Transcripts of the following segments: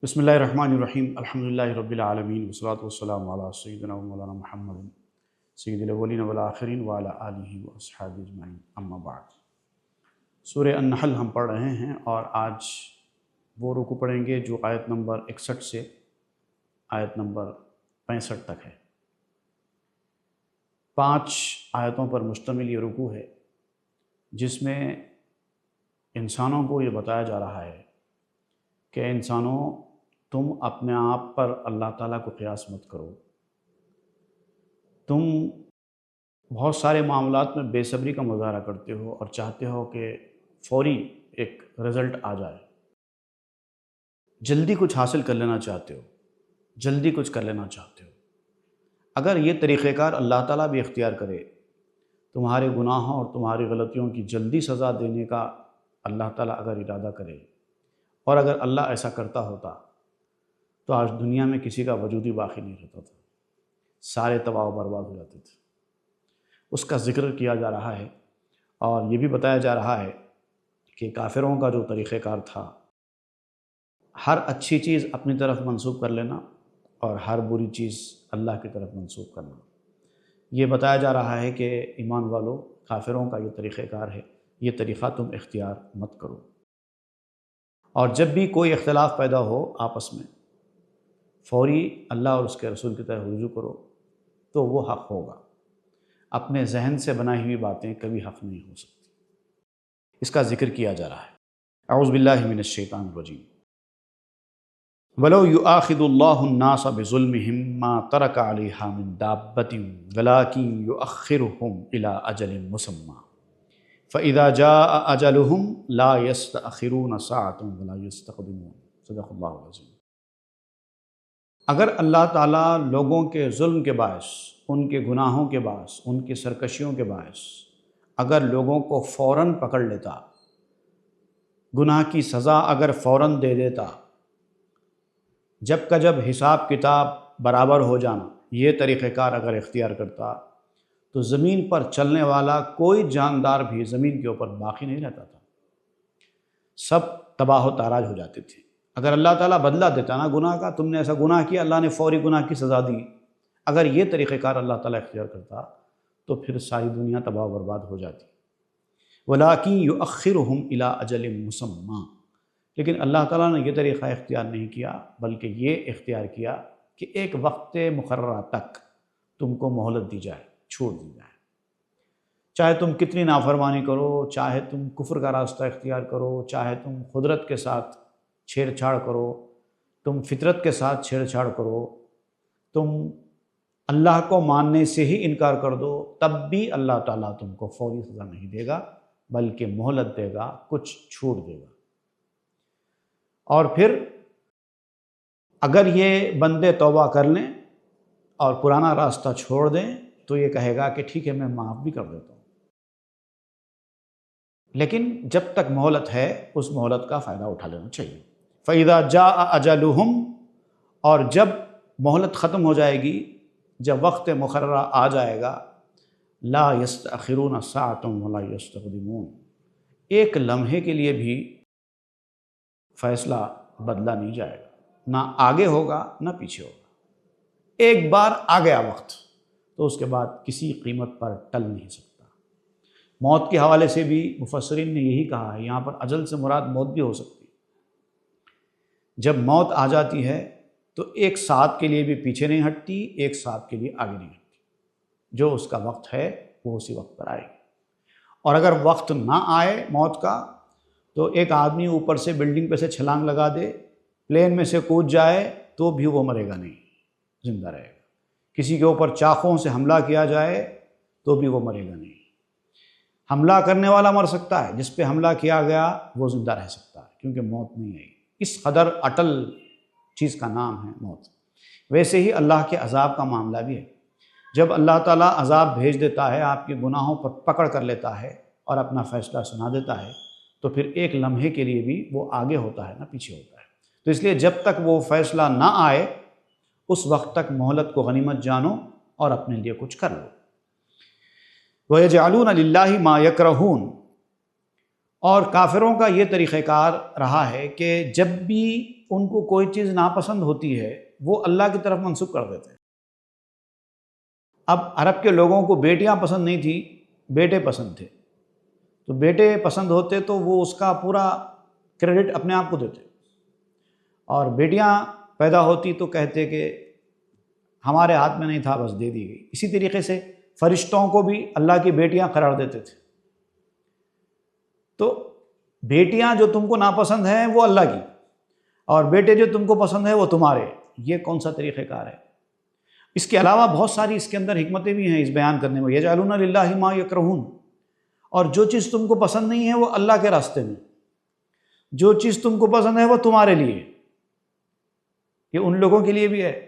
بسم اللہ الرحمن الرحیم الحمدللہ رب العالمین والصلاۃ والسلام علی سیدنا و مولانا محمد سید الاولین والآخرین وعلی آلہ واصحابہ اجمعین اما بعد۔ سورہ النحل ہم پڑھ رہے ہیں اور آج وہ رکوع پڑھیں گے جو آیت نمبر 61 سے آیت نمبر 65 تک ہے۔ 5 آیتوں پر مشتمل یہ رکوع ہے جس میں انسانوں کو یہ بتایا جا رہا ہے کہ انسانوں تم اپنے آپ پر اللہ تعالیٰ کو قیاس مت کرو۔ تم بہت سارے معاملات میں بے صبری کا مظاہرہ کرتے ہو اور چاہتے ہو کہ فوری ایک رزلٹ آ جائے، جلدی کچھ حاصل کر لینا چاہتے ہو، جلدی کچھ کر لینا چاہتے ہو۔ اگر یہ طریقہ کار اللہ تعالیٰ بھی اختیار کرے، تمہارے گناہوں اور تمہاری غلطیوں کی جلدی سزا دینے کا اللہ تعالیٰ اگر ارادہ کرے، اور اگر اللہ ایسا کرتا ہوتا تو آج دنیا میں کسی کا وجود ہی باقی نہیں رہتا تھا، سارے تباہ و برباد ہو جاتے تھے۔ اس کا ذکر کیا جا رہا ہے اور یہ بھی بتایا جا رہا ہے کہ کافروں کا جو طریقہ کار تھا، ہر اچھی چیز اپنی طرف منسوب کر لینا اور ہر بری چیز اللہ کی طرف منسوب کرنا۔ یہ بتایا جا رہا ہے کہ ایمان والو، کافروں کا یہ طریقہ کار ہے، یہ طریقہ تم اختیار مت کرو۔ اور جب بھی کوئی اختلاف پیدا ہو آپس میں، فوری اللہ اور اس کے رسول کی طرف رجوع کرو تو وہ حق ہوگا۔ اپنے ذہن سے بنائی ہوئی باتیں کبھی حق نہیں ہو سکتی۔ اس کا ذکر کیا جا رہا ہے۔ اعوذ باللہ من الشیطان الرجیم۔ وَلَوْ يُؤَاخِذُ اللَّهُ النَّاسَ بِظُلْمِهِمْ مَا تَرَكَ عَلَيْهَا مِن دَابَّةٍ وَلَٰكِن يُؤَخِّرُهُمْ إِلَىٰ أَجَلٍ مُّسَمًّى فَإِذَا جَاءَ أَجَلُهُمْ لَا يَسْتَأْخِرُونَ سَاعَةً وَلَا يَسْتَقْدِمُونَ۔ صدق اللہ العظیم۔ اگر اللہ تعالیٰ لوگوں کے ظلم کے باعث، ان کے گناہوں کے باعث، ان کی سرکشیوں کے باعث اگر لوگوں کو فوراً پکڑ لیتا، گناہ کی سزا اگر فوراً دے دیتا، جب کا جب حساب کتاب برابر ہو جانا، یہ طریقہ کار اگر اختیار کرتا تو زمین پر چلنے والا کوئی جاندار بھی زمین کے اوپر باقی نہیں رہتا تھا، سب تباہ و تاراج ہو جاتے تھے۔ اگر اللہ تعالیٰ بدلہ دیتا نا گناہ کا، تم نے ایسا گناہ کیا، اللہ نے فوری گناہ کی سزا دی، اگر یہ طریقہ کار اللہ تعالیٰ اختیار کرتا تو پھر ساری دنیا تباہ و برباد ہو جاتی۔ وَلَٰكِن يُؤَخِّرُهُمْ إِلَىٰ أَجَلٍ مُّسَمًّى، لیکن اللہ تعالیٰ نے یہ طریقہ اختیار نہیں کیا، بلکہ یہ اختیار کیا کہ ایک وقت مقررہ تک تم کو مہلت دی جائے، چھوڑ دی جائے۔ چاہے تم کتنی نافرمانی کرو، چاہے تم کفر کا راستہ اختیار کرو، چاہے تم قدرت کے ساتھ چھیڑ چھاڑ کرو، تم فطرت کے ساتھ چھیڑ چھاڑ کرو، تم اللہ کو ماننے سے ہی انکار کر دو، تب بھی اللہ تعالیٰ تم کو فوری سزا نہیں دے گا، بلکہ مہلت دے گا، کچھ چھوٹ دے گا۔ اور پھر اگر یہ بندے توبہ کر لیں اور پرانا راستہ چھوڑ دیں تو یہ کہے گا کہ ٹھیک ہے، میں معاف بھی کر دیتا ہوں۔ لیکن جب تک مہلت ہے، اس مہلت کا فائدہ اٹھا لینا چاہیے۔ فَإِذَا جَاءَ أَجَلُهُمْ، اور جب مہلت ختم ہو جائے گی، جب وقت مقررہ آ جائے گا، لَا يَسْتَأْخِرُونَ سَاعَةً وَلَا يَسْتَقْدِمُونَ، ایک لمحے کے لیے بھی فیصلہ بدلا نہیں جائے گا، نہ آگے ہوگا نہ پیچھے ہوگا۔ ایک بار آ گیا وقت تو اس کے بعد کسی قیمت پر ٹل نہیں سکتا۔ موت کے حوالے سے بھی مفسرین نے یہی کہا ہے، یہاں پر اجل سے مراد موت بھی ہو سکتی ہے۔ جب موت آ جاتی ہے تو ایک ساتھ کے لیے بھی پیچھے نہیں ہٹتی، ایک ساتھ کے لیے آگے نہیں ہٹتی، جو اس کا وقت ہے وہ اسی وقت پر آئے گی۔ اور اگر وقت نہ آئے موت کا تو ایک آدمی اوپر سے بلڈنگ پہ سے چھلانگ لگا دے، پلین میں سے کود جائے تو بھی وہ مرے گا نہیں، زندہ رہے گا۔ کسی کے اوپر چاقوں سے حملہ کیا جائے تو بھی وہ مرے گا نہیں۔ حملہ کرنے والا مر سکتا ہے، جس پہ حملہ کیا گیا وہ زندہ رہ سکتا ہے، کیونکہ موت نہیں آئی۔ اس قدر اٹل چیز کا نام ہے موت۔ ویسے ہی اللہ کے عذاب کا معاملہ بھی ہے۔ جب اللہ تعالیٰ عذاب بھیج دیتا ہے، آپ کے گناہوں پر پکڑ کر لیتا ہے اور اپنا فیصلہ سنا دیتا ہے، تو پھر ایک لمحے کے لیے بھی وہ آگے ہوتا ہے نہ پیچھے ہوتا ہے۔ تو اس لیے جب تک وہ فیصلہ نہ آئے، اس وقت تک مہلت کو غنیمت جانو اور اپنے لیے کچھ کر لو۔ وَيَجْعَلُونَ لِلَّهِ مَا يَكْرَهُونَ، اور کافروں کا یہ طریقہ کار رہا ہے کہ جب بھی ان کو کوئی چیز ناپسند ہوتی ہے وہ اللہ کی طرف منسوب کر دیتے ہیں۔ اب عرب کے لوگوں کو بیٹیاں پسند نہیں تھیں، بیٹے پسند تھے، تو بیٹے پسند ہوتے تو وہ اس کا پورا کریڈٹ اپنے آپ کو دیتے، اور بیٹیاں پیدا ہوتی تو کہتے کہ ہمارے ہاتھ میں نہیں تھا، بس دے دی گئی۔ اسی طریقے سے فرشتوں کو بھی اللہ کی بیٹیاں قرار دیتے تھے۔ تو بیٹیاں جو تم کو ناپسند ہیں وہ اللہ کی، اور بیٹے جو تم کو پسند ہیں وہ تمہارے، یہ کون سا طریقہ کار ہے؟ اس کے علاوہ بہت ساری اس کے اندر حکمتیں بھی ہیں اس بیان کرنے میں۔ یجعلون للہ ما یکرہون، اور جو چیز تم کو پسند نہیں ہے وہ اللہ کے راستے میں، جو چیز تم کو پسند ہے وہ تمہارے لیے۔ یہ ان لوگوں کے لیے بھی ہے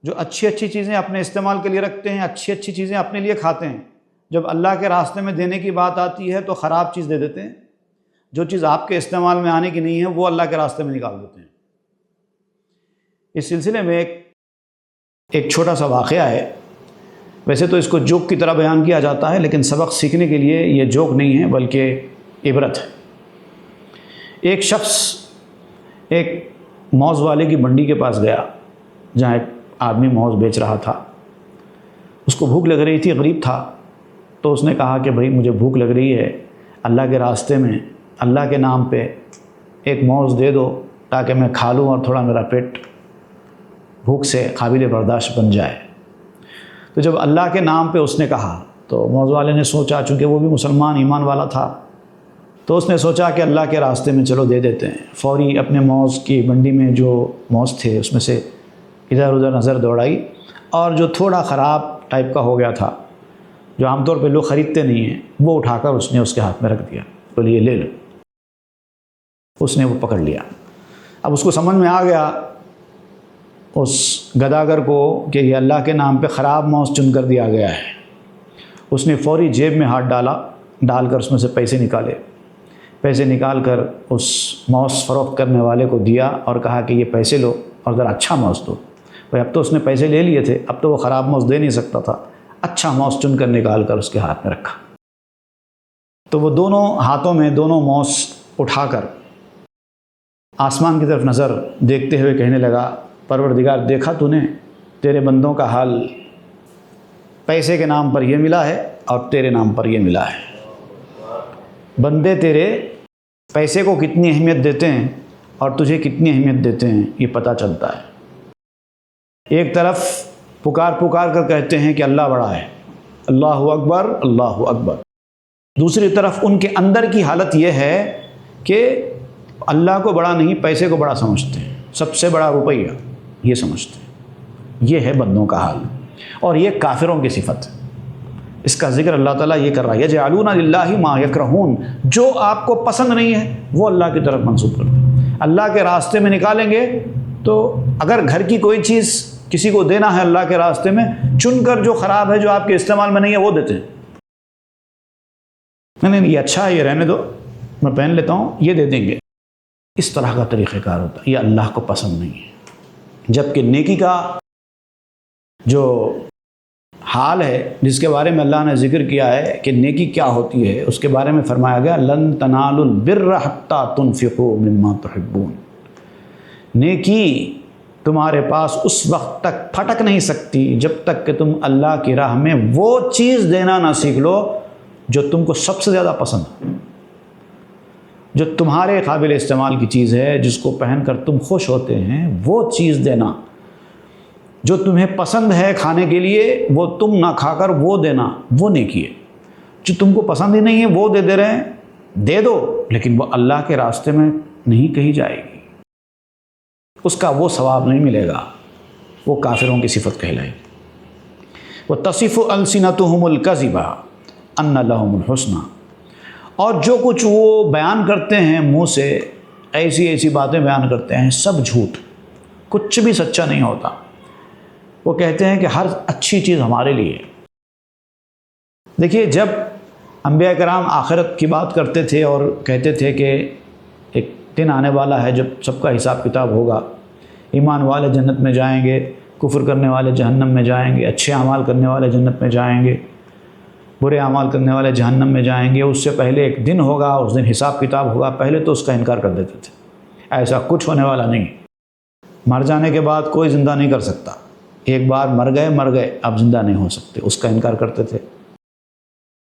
جو اچھی اچھی چیزیں اپنے استعمال کے لیے رکھتے ہیں، اچھی اچھی چیزیں اپنے لیے کھاتے ہیں، جب اللہ کے راستے میں دینے کی بات آتی ہے تو خراب چیز دے دیتے ہیں، جو چیز آپ کے استعمال میں آنے کی نہیں ہے وہ اللہ کے راستے میں نکال دیتے ہیں۔ اس سلسلے میں ایک چھوٹا سا واقعہ ہے، ویسے تو اس کو جوک کی طرح بیان کیا جاتا ہے، لیکن سبق سیکھنے کے لیے یہ جوک نہیں ہے بلکہ عبرت ہے۔ ایک شخص ایک موز والے کی منڈی کے پاس گیا جہاں ایک آدمی موز بیچ رہا تھا۔ اس کو بھوک لگ رہی تھی، غریب تھا، تو اس نے کہا کہ بھائی مجھے بھوک لگ رہی ہے، اللہ کے راستے میں اللہ کے نام پہ ایک موز دے دو تاکہ میں کھا لوں اور تھوڑا میرا پیٹ بھوک سے قابل برداشت بن جائے۔ تو جب اللہ کے نام پہ اس نے کہا تو موز والے نے سوچا، چونکہ وہ بھی مسلمان ایمان والا تھا، تو اس نے سوچا کہ اللہ کے راستے میں چلو دے دیتے ہیں۔ فوری اپنے موز کی منڈی میں جو موز تھے اس میں سے ادھر ادھر نظر دوڑائی، اور جو تھوڑا خراب ٹائپ کا ہو گیا تھا، جو عام طور پہ لوگ خریدتے نہیں ہیں، وہ اٹھا کر اس نے اس کے ہاتھ میں رکھ دیا، بولیے لے لو۔ اس نے وہ پکڑ لیا۔ اب اس کو سمجھ میں آ گیا اس گداگر کو کہ یہ اللہ کے نام پہ خراب موز چن کر دیا گیا ہے۔ اس نے فوری جیب میں ہاتھ ڈال کر اس میں سے پیسے نکال کر اس موز فروخت کرنے والے کو دیا اور کہا کہ یہ پیسے لو اور ذرا اچھا موز دو۔ بھائی اب تو اس نے پیسے لے لیے تھے، اب تو وہ خراب موز دے نہیں سکتا تھا، اچھا موز چن کر نکال کر اس کے ہاتھ میں رکھا۔ تو وہ دونوں ہاتھوں میں دونوں موز اٹھا کر آسمان کی طرف نظر دیکھتے ہوئے کہنے لگا، پروردگار دیکھا تو نے تیرے بندوں کا حال، پیسے کے نام پر یہ ملا ہے اور تیرے نام پر یہ ملا ہے۔ بندے تیرے پیسے کو کتنی اہمیت دیتے ہیں اور تجھے کتنی اہمیت دیتے ہیں یہ پتہ چلتا ہے۔ ایک طرف پکار کر کہتے ہیں کہ اللہ بڑا ہے، اللہ اکبر اللہ اکبر، دوسری طرف ان کے اندر کی حالت یہ ہے کہ اللہ کو بڑا نہیں، پیسے کو بڑا سمجھتے ہیں، سب سے بڑا روپیہ یہ سمجھتے ہیں۔ یہ ہے بندوں کا حال، اور یہ کافروں کی صفت ہے۔ اس کا ذکر اللہ تعالیٰ یہ کر رہا ہے، یجعلون للہ ما یکرہون، جو آپ کو پسند نہیں ہے وہ اللہ کی طرف منسوب کرتے ہیں۔ اللہ کے راستے میں نکالیں گے تو اگر گھر کی کوئی چیز کسی کو دینا ہے اللہ کے راستے میں، چن کر جو خراب ہے، جو آپ کے استعمال میں نہیں ہے وہ دیتے ہیں۔ نہیں یہ اچھا ہے، یہ رہنے دو، میں پہن لیتا ہوں، یہ دے دیں گے۔ اس طرح کا طریقہ کار ہوتا ہے، یہ اللہ کو پسند نہیں ہے۔ جبکہ نیکی کا جو حال ہے جس کے بارے میں اللہ نے ذکر کیا ہے کہ نیکی کیا ہوتی ہے، اس کے بارے میں فرمایا گیا لن تنالوا البر حتى تنفقوا مما تحبون۔ نیکی تمہارے پاس اس وقت تک پھٹک نہیں سکتی جب تک کہ تم اللہ کی راہ میں وہ چیز دینا نہ سیکھ لو جو تم کو سب سے زیادہ پسند ہے، جو تمہارے قابل استعمال کی چیز ہے، جس کو پہن کر تم خوش ہوتے ہیں، وہ چیز دینا۔ جو تمہیں پسند ہے کھانے کے لیے وہ تم نہ کھا کر وہ دینا، وہ نیکی ہے۔ جو تم کو پسند ہی نہیں ہے وہ دے رہے ہیں، دے دو، لیکن وہ اللہ کے راستے میں نہیں کہی جائے گی، اس کا وہ ثواب نہیں ملے گا، وہ کافروں کی صفت کہلائے گی۔ وَتَصِفُ أَلْسِنَتُهُمُ الْكَذِبَ أَنَّ لَهُمُ الْحُسْنَى، اور جو کچھ وہ بیان کرتے ہیں منہ سے، ایسی باتیں بیان کرتے ہیں، سب جھوٹ، کچھ بھی سچا نہیں ہوتا۔ وہ کہتے ہیں کہ ہر اچھی چیز ہمارے لیے۔ دیکھیے، جب انبیاء کرام آخرت کی بات کرتے تھے اور کہتے تھے کہ ایک دن آنے والا ہے جب سب کا حساب کتاب ہوگا، ایمان والے جنت میں جائیں گے، کفر کرنے والے جہنم میں جائیں گے، اچھے اعمال کرنے والے جنت میں جائیں گے، برے اعمال کرنے والے جہنم میں جائیں گے، اس سے پہلے ایک دن ہوگا، اس دن حساب کتاب ہوگا، پہلے تو اس کا انکار کر دیتے تھے۔ ایسا کچھ ہونے والا نہیں۔ مر جانے کے بعد کوئی زندہ نہیں کر سکتا، ایک بار مر گئے اب زندہ نہیں ہو سکتے، اس کا انکار کرتے تھے۔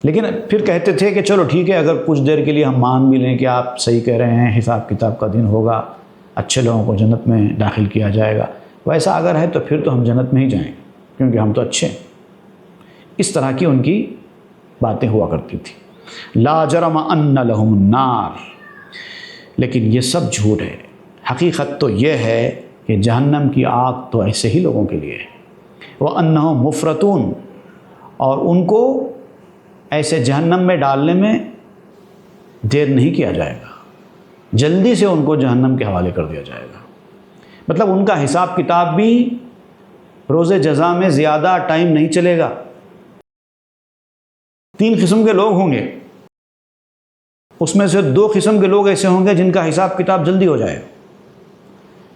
لیکن پھر کہتے تھے کہ چلو ٹھیک ہے، اگر کچھ دیر کے لیے ہم مان بھی لیں کہ آپ صحیح کہہ رہے ہیں، حساب کتاب کا دن ہوگا، اچھے لوگوں کو جنت میں داخل کیا جائے گا، ویسا اگر ہے تو پھر تو ہم جنت میں ہی جائیں گے کیونکہ ہم تو اچھے ہیں۔ اس طرح کی ان کی باتیں ہوا کرتی تھی۔ لا جرم ان لہم النار، لیکن یہ سب جھوٹ ہے۔ حقیقت تو یہ ہے کہ جہنم کی آگ تو ایسے ہی لوگوں کے لیے ہے۔ وَأَنَّهُمْ مُفْرَطُونَ، اور ان کو ایسے جہنم میں ڈالنے میں دیر نہیں کیا جائے گا، جلدی سے ان کو جہنم کے حوالے کر دیا جائے گا۔ مطلب ان کا حساب کتاب بھی روز جزا میں زیادہ ٹائم نہیں چلے گا۔ 3 قسم کے لوگ ہوں گے، اس میں سے 2 قسم کے لوگ ایسے ہوں گے جن کا حساب کتاب جلدی ہو جائے گا۔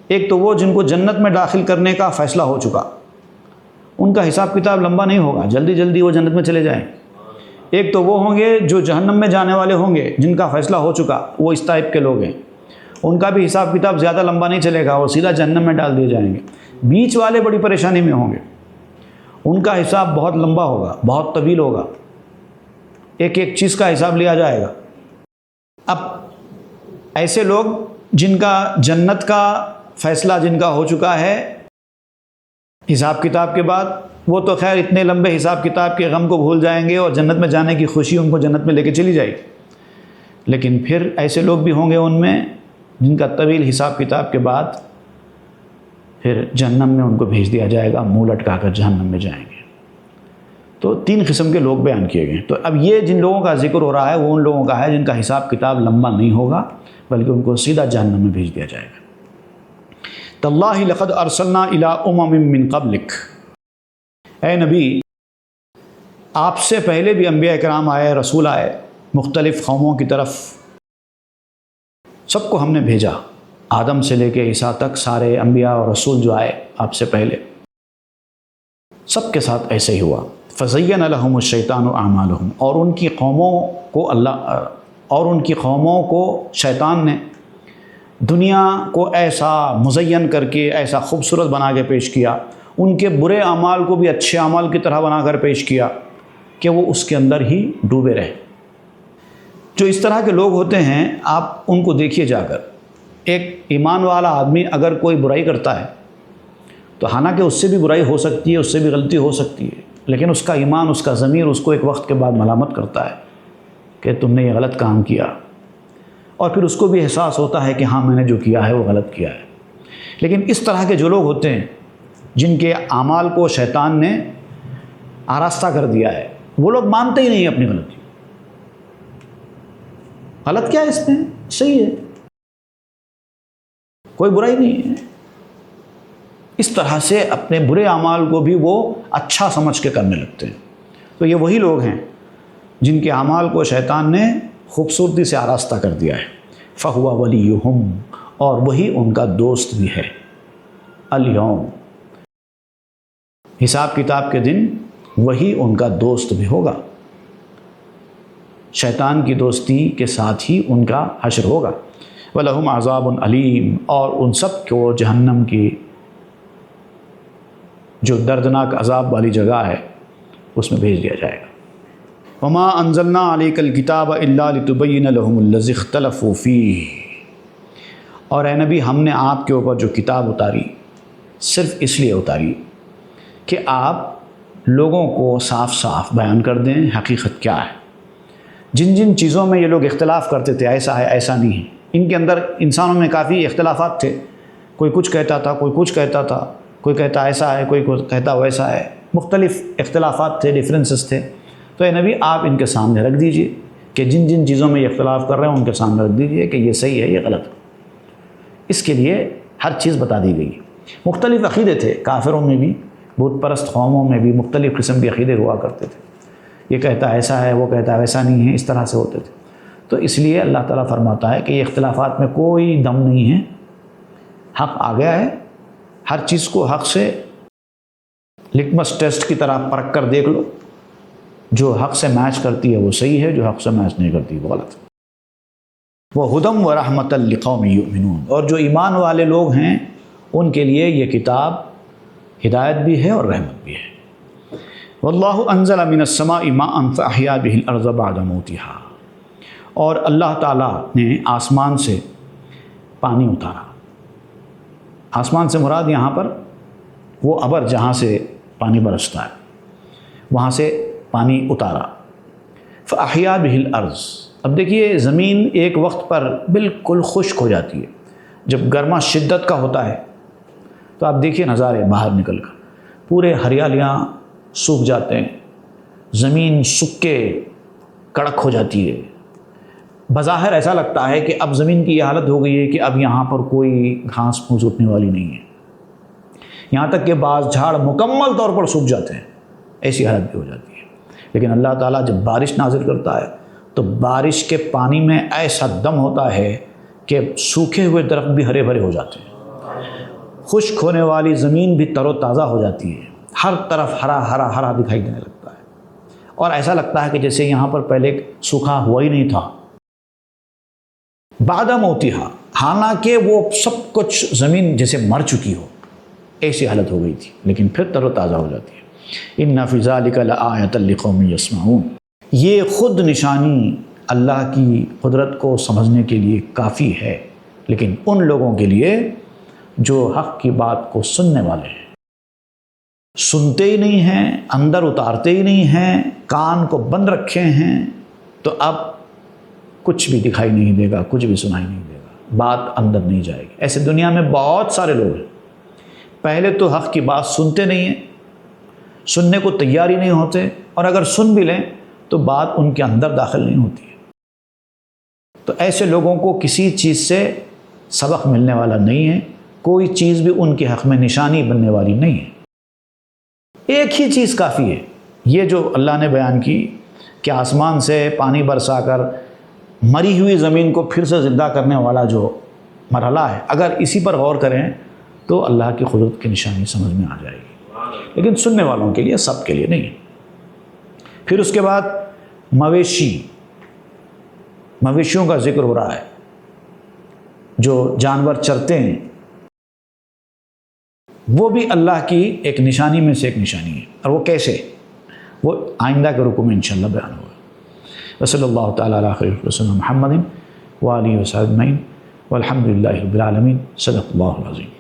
ایک تو وہ جن کو جنت میں داخل کرنے کا فیصلہ ہو چکا، ان کا حساب کتاب لمبا نہیں ہوگا، جلدی جلدی وہ جنت میں چلے جائیں۔ ایک تو وہ ہوں گے جو جہنم میں جانے والے ہوں گے، جن کا فیصلہ ہو چکا، وہ اس ٹائپ کے لوگ ہیں، ان کا بھی حساب کتاب زیادہ لمبا نہیں چلے گا، وہ سیدھا جہنم میں ڈال دیے جائیں گے۔ بیچ والے بڑی پریشانی میں ہوں گے، ان کا حساب بہت لمبا ہوگا، بہت طویل ہوگا، ایک ایک چیز کا حساب لیا جائے گا۔ اب ایسے لوگ جن کا جنت کا فیصلہ جن کا ہو چکا ہے حساب کتاب کے بعد، وہ تو خیر اتنے لمبے حساب کتاب کے غم کو بھول جائیں گے اور جنت میں جانے کی خوشی ان کو جنت میں لے کے چلی جائے گی۔ لیکن پھر ایسے لوگ بھی ہوں گے ان میں جن کا طویل حساب کتاب کے بعد پھر جہنم میں ان کو بھیج دیا جائے گا، منہ لٹکا کر جہنم میں جائیں گے۔ تو 3 قسم کے لوگ بیان کیے گئے۔ تو اب یہ جن لوگوں کا ذکر ہو رہا ہے وہ ان لوگوں کا ہے جن کا حساب کتاب لمبا نہیں ہوگا، بلکہ ان کو سیدھا جہنم میں بھیج دیا جائے گا۔ تاللہ لقد ارسلنا الی امم من قبلک، اے نبی آپ سے پہلے بھی انبیاء کرام آئے، رسول آئے مختلف قوموں کی طرف، سب کو ہم نے بھیجا، آدم سے لے کے عیسیٰ تک سارے انبیاء اور رسول جو آئے آپ سے پہلے، سب کے ساتھ ایسے ہی ہوا۔ فزین لہم الشیطان اعمالہم، اور ان کی قوموں کو شیطان نے دنیا کو ایسا مزین کر کے، ایسا خوبصورت بنا کے پیش کیا، ان کے برے اعمال کو بھی اچھے اعمال کی طرح بنا کر پیش کیا کہ وہ اس کے اندر ہی ڈوبے رہے۔ جو اس طرح کے لوگ ہوتے ہیں آپ ان کو دیکھیے جا کر، ایک ایمان والا آدمی اگر کوئی برائی کرتا ہے تو حالانکہ اس سے بھی برائی ہو سکتی ہے، اس سے بھی غلطی ہو سکتی ہے، لیکن اس کا ایمان، اس کا ضمیر اس کو ایک وقت کے بعد ملامت کرتا ہے کہ تم نے یہ غلط کام کیا، اور پھر اس کو بھی احساس ہوتا ہے کہ ہاں میں نے جو کیا ہے وہ غلط کیا ہے۔ لیکن اس طرح کے جو لوگ ہوتے ہیں جن کے اعمال کو شیطان نے آراستہ کر دیا ہے، وہ لوگ مانتے ہی نہیں ہیں اپنی غلطی۔ غلط کیا ہے اس میں؟ صحیح ہے، کوئی برائی نہیں ہے۔ اس طرح سے اپنے برے اعمال کو بھی وہ اچھا سمجھ کے کرنے لگتے ہیں۔ تو یہ وہی لوگ ہیں جن کے اعمال کو شیطان نے خوبصورتی سے آراستہ کر دیا ہے۔ فَهُوَ وَلِيُّهُمْ، اور وہی ان کا دوست بھی ہے۔ اليوم، حساب کتاب کے دن وہی ان کا دوست بھی ہوگا، شیطان کی دوستی کے ساتھ ہی ان کا حشر ہوگا۔ وَلَهُمْ عَذَابٌ عَلِيمٌ، اور ان سب کو جہنم کی جو دردناک عذاب والی جگہ ہے اس میں بھیج دیا جائے گا۔ وَمَا أَنزَلْنَا عَلَيْكَ الْكِتَابَ إِلَّا لِتُبَيِّنَ لَهُمُ الَّذِي اخْتَلَفُوا فِيهِ، اور اے نبی ہم نے آپ کے اوپر جو کتاب اتاری صرف اس لیے اتاری کہ آپ لوگوں کو صاف صاف بیان کر دیں حقیقت کیا ہے۔ جن جن چیزوں میں یہ لوگ اختلاف کرتے تھے، ایسا ہے ایسا نہیں ہے، ان کے اندر انسانوں میں کافی اختلافات تھے، کوئی کچھ کہتا تھا، کوئی کچھ کہتا تھا، کوئی کہتا ایسا ہے، کوئی کہتا ویسا ہے، مختلف اختلافات تھے، ڈیفرنسز تھے۔ تو اے نبی آپ ان کے سامنے رکھ دیجئے کہ جن جن چیزوں میں یہ اختلاف کر رہے ہیں ان کے سامنے رکھ دیجئے کہ یہ صحیح ہے، یہ غلط ہے۔ اس کے لیے ہر چیز بتا دی گئی۔ مختلف عقیدے تھے، کافروں میں بھی، بت پرست قوموں میں بھی مختلف قسم کے عقیدے ہوا کرتے تھے، یہ کہتا ایسا ہے، وہ کہتا ویسا نہیں ہے، اس طرح سے ہوتے تھے۔ تو اس لیے اللہ تعالیٰ فرماتا ہے کہ یہ اختلافات میں کوئی دم نہیں ہے، حق آ گیا ہے، ہر چیز کو حق سے لٹمس ٹیسٹ کی طرح پرکھ کر دیکھ لو، جو حق سے میچ کرتی ہے وہ صحیح ہے، جو حق سے میچ نہیں کرتی وہ غلط ہے۔ وَهُدًى وَرَحْمَةً لِقَوْمٍ يُؤْمِنُونَ، اور جو ایمان والے لوگ ہیں ان کے لیے یہ کتاب ہدایت بھی ہے اور رحمت بھی ہے۔ وَاللَّهُ أَنزَلَ مِنَ السَّمَاءِ مَاءً فَأَحْيَا بِهِ الْأَرْضَ بَعْدَ مَوْتِهَا، اور اللہ تعالیٰ نے آسمان سے پانی اتارا۔ آسمان سے مراد یہاں پر وہ ابر جہاں سے پانی برستا ہے، وہاں سے پانی اتارا۔ فَأَحْيَا بِهِ الْأَرْضَ، اب دیکھیے زمین ایک وقت پر بالکل خشک ہو جاتی ہے، جب گرما شدت کا ہوتا ہے تو آپ دیکھیے نظارے باہر نکل کر پورے ہریالیاں سوکھ جاتے ہیں، زمین سوکھ کے کڑک ہو جاتی ہے، بظاہر ایسا لگتا ہے کہ اب زمین کی یہ حالت ہو گئی ہے کہ اب یہاں پر کوئی گھاس پھوس اٹھنے والی نہیں ہے، یہاں تک کہ بعض جھاڑ مکمل طور پر سوکھ جاتے ہیں، ایسی حالت بھی ہو جاتی ہے۔ لیکن اللہ تعالیٰ جب بارش نازل کرتا ہے تو بارش کے پانی میں ایسا دم ہوتا ہے کہ سوکھے ہوئے درخت بھی ہرے بھرے ہو جاتے ہیں، خشک ہونے والی زمین بھی تر و تازہ ہو جاتی ہے، ہر طرف ہرا ہرا ہرا دکھائی دینے لگتا ہے، اور ایسا لگتا ہے کہ جیسے یہاں پر پہلے سوکھا ہوا ہی نہیں تھا۔ بعد موتہا، حالانکہ وہ سب کچھ زمین جیسے مر چکی ہو، ایسی حالت ہو گئی تھی، لیکن پھر تر و تازہ ہو جاتی ہے۔ ان فی ذلک لآیۃ لقوم یسمعون، یہ خود نشانی اللہ کی قدرت کو سمجھنے کے لیے کافی ہے، لیکن ان لوگوں کے لیے جو حق کی بات کو سننے والے ہیں، سنتے ہی نہیں ہیں، اندر اتارتے ہی نہیں ہیں، کان کو بند رکھے ہیں، تو اب کچھ بھی دکھائی نہیں دے گا، کچھ بھی سنائی نہیں دے گا، بات اندر نہیں جائے گی۔ ایسے دنیا میں بہت سارے لوگ ہیں، پہلے تو حق کی بات سنتے نہیں ہیں، سننے کو تیار ہی نہیں ہوتے، اور اگر سن بھی لیں تو بات ان کے اندر داخل نہیں ہوتی ہے۔ تو ایسے لوگوں کو کسی چیز سے سبق ملنے والا نہیں ہے، کوئی چیز بھی ان کے حق میں نشانی بننے والی نہیں ہے۔ ایک ہی چیز کافی ہے، یہ جو اللہ نے بیان کی کہ آسمان سے پانی برسا کر مری ہوئی زمین کو پھر سے زندہ کرنے والا جو مرحلہ ہے، اگر اسی پر غور کریں تو اللہ کی قدرت کی نشانی سمجھ میں آ جائے گی، لیکن سننے والوں کے لیے، سب کے لیے نہیں ہے۔ پھر اس کے بعد مویشیوں کا ذکر ہو رہا ہے، جو جانور چرتے ہیں، وہ بھی اللہ کی ایک نشانی میں سے ایک نشانی ہے، اور وہ کیسے، وہ آئندہ کے رکوع میں انشاءاللہ بیان ہوگا۔ وصلی اللہ تعالیٰ علی خیر رسول محمد وآلہ وصحبہ اجمعین والحمد للہ رب العالمین۔ صدق اللہ العظیم۔